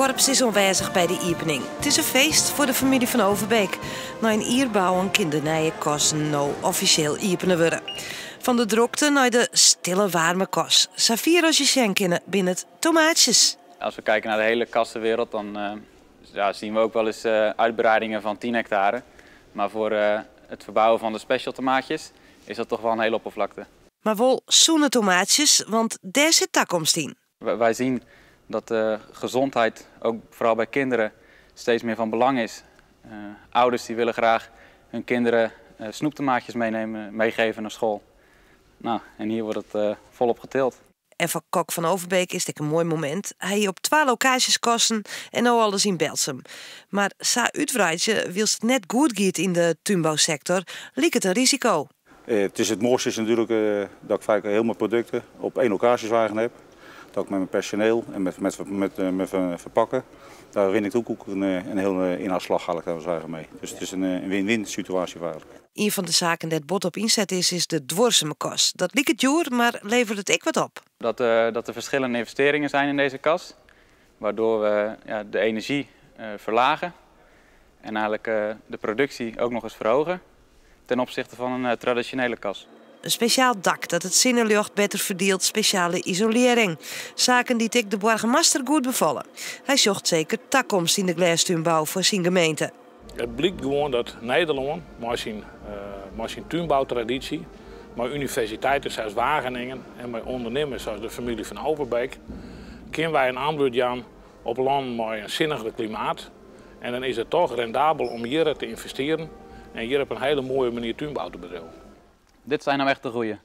korps is aanwezig bij de opening. Het is een feest voor de familie van Overbeek. Na een ierbouwen kan de nieuwe kosten nou officieel openen worden. Van de drokte naar de stille warme kos. Safir als je schenken binnen het tomaatjes. Als we kijken naar de hele kassenwereld, dan zien we ook wel eens uitbreidingen van 10 hectare. Maar voor het verbouwen van de special tomaatjes is dat toch wel een hele oppervlakte. Maar wel zoene tomaatjes, want daar zit toekomst in. Wij zien dat gezondheid, ook vooral bij kinderen, steeds meer van belang is. Ouders die willen graag hun kinderen snoeptomaatjes meegeven naar school. Nou, en hier wordt het volop geteeld. En voor Kok van Overbeek is dit een mooi moment. Hij op 12 locaties kosten en nou alles in Belsum. Maar sa uitbreidje wilst het net goed gaat in de tuinbouwsector, liep het een risico. Het mooiste is natuurlijk dat ik vaak heel mijn producten op 1 locatieswagen heb. Dat ik met mijn personeel en met verpakken, daar win ik ook een hele inhaalslag mee. Dus het is een win-win situatie eigenlijk. Een van de zaken dat bot op inzet is de dwarseme kas. Dat liep het duur, maar levert het ik wat op. Dat er verschillende investeringen zijn in deze kas, waardoor we de energie verlagen en eigenlijk de productie ook nog eens verhogen ten opzichte van een traditionele kas. Een speciaal dak dat het zinnenlucht beter verdeelt, speciale isolering. Zaken die ik de burgemeester goed bevallen. Hij zocht zeker toekomst in de glastuinbouw voor zijn gemeente. Het blijkt gewoon dat Nederland, met zijn tuinbouwtraditie, met universiteiten zoals Wageningen en met ondernemers zoals de familie van Overbeek, kunnen wij een aanbod doen op land met een zinniger klimaat. En dan is het toch rendabel om hier te investeren en hier op een hele mooie manier tuinbouw te bedrijven. Dit zijn nou echt de goeie.